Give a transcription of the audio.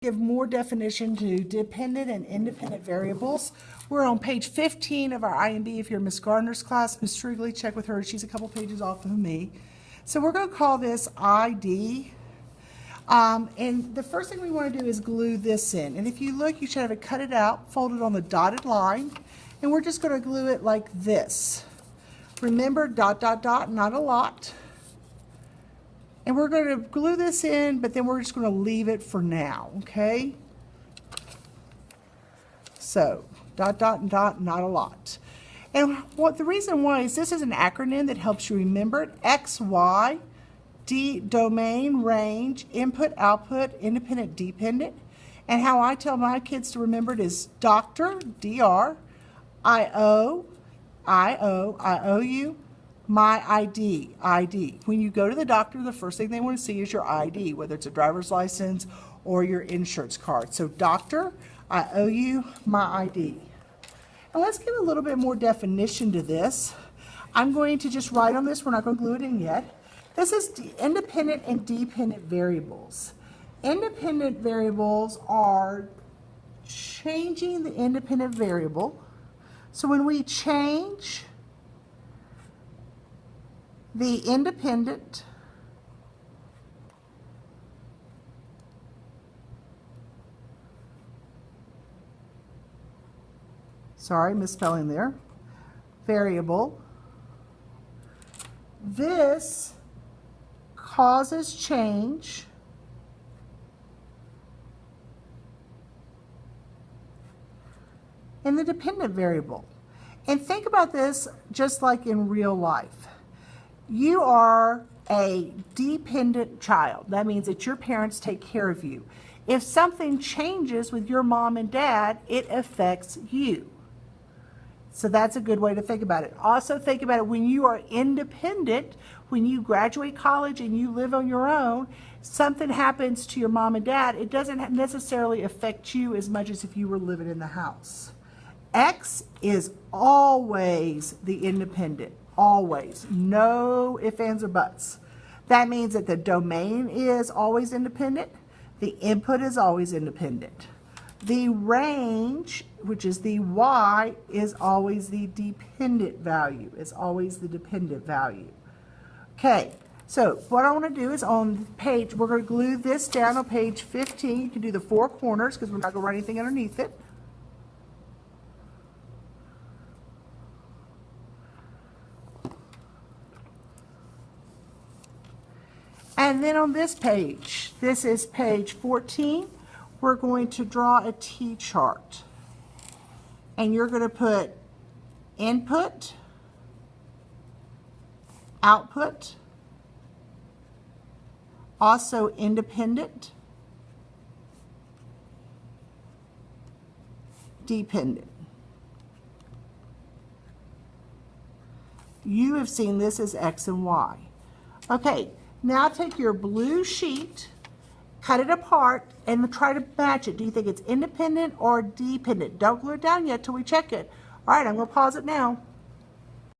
Give more definition to dependent and independent variables. We're on page 15 of our IMB. If you're Miss Gardner's class, Miss Strigley, check with her. She's a couple pages off of me. So we're going to call this ID. And the first thing we want to do is glue this in. And if you look, you should have it cut it out, fold it on the dotted line, and we're just going to glue it like this. Remember, dot, dot, dot, not a lot. And we're going to glue this in, but then we're just going to leave it for now, okay? So, dot, dot, and dot, not a lot. And what the reason why is this is an acronym that helps you remember it. X, Y, D, domain, range, input, output, independent, dependent. And how I tell my kids to remember it is doctor, DR, I-O, I-O-U, my ID, ID. When you go to the doctor, the first thing they want to see is your ID, whether it's a driver's license or your insurance card. So doctor, I owe you my ID. And let's give a little bit more definition to this. I'm going to just write on this. We're not going to glue it in yet. This is independent and dependent variables. Independent variables are changing the independent variable. So when we change the independent misspelling there, variable, this causes change in the dependent variable. And think about this just like in real life. You are a dependent child. That means that your parents take care of you. If something changes with your mom and dad, it affects you. So that's a good way to think about it. Also think about it when you are independent, when you graduate college and you live on your own, something happens to your mom and dad, it doesn't necessarily affect you as much as if you were living in the house. X is always the independent. Always. No ifs, ands, or buts. That means that the domain is always independent. The input is always independent. The range, which is the Y, is always the dependent value. It's always the dependent value. Okay, so what I want to do is on page, we're going to glue this down on page 15. You can do the four corners because we're not going to write anything underneath it. And then on this page, this is page 14, we're going to draw a T-chart. And you're going to put input, output, also independent, dependent. You have seen this as X and Y. Okay. Now take your blue sheet, cut it apart, and try to match it. Do you think it's independent or dependent? Don't glue it down yet till we check it. All right, I'm going to pause it now.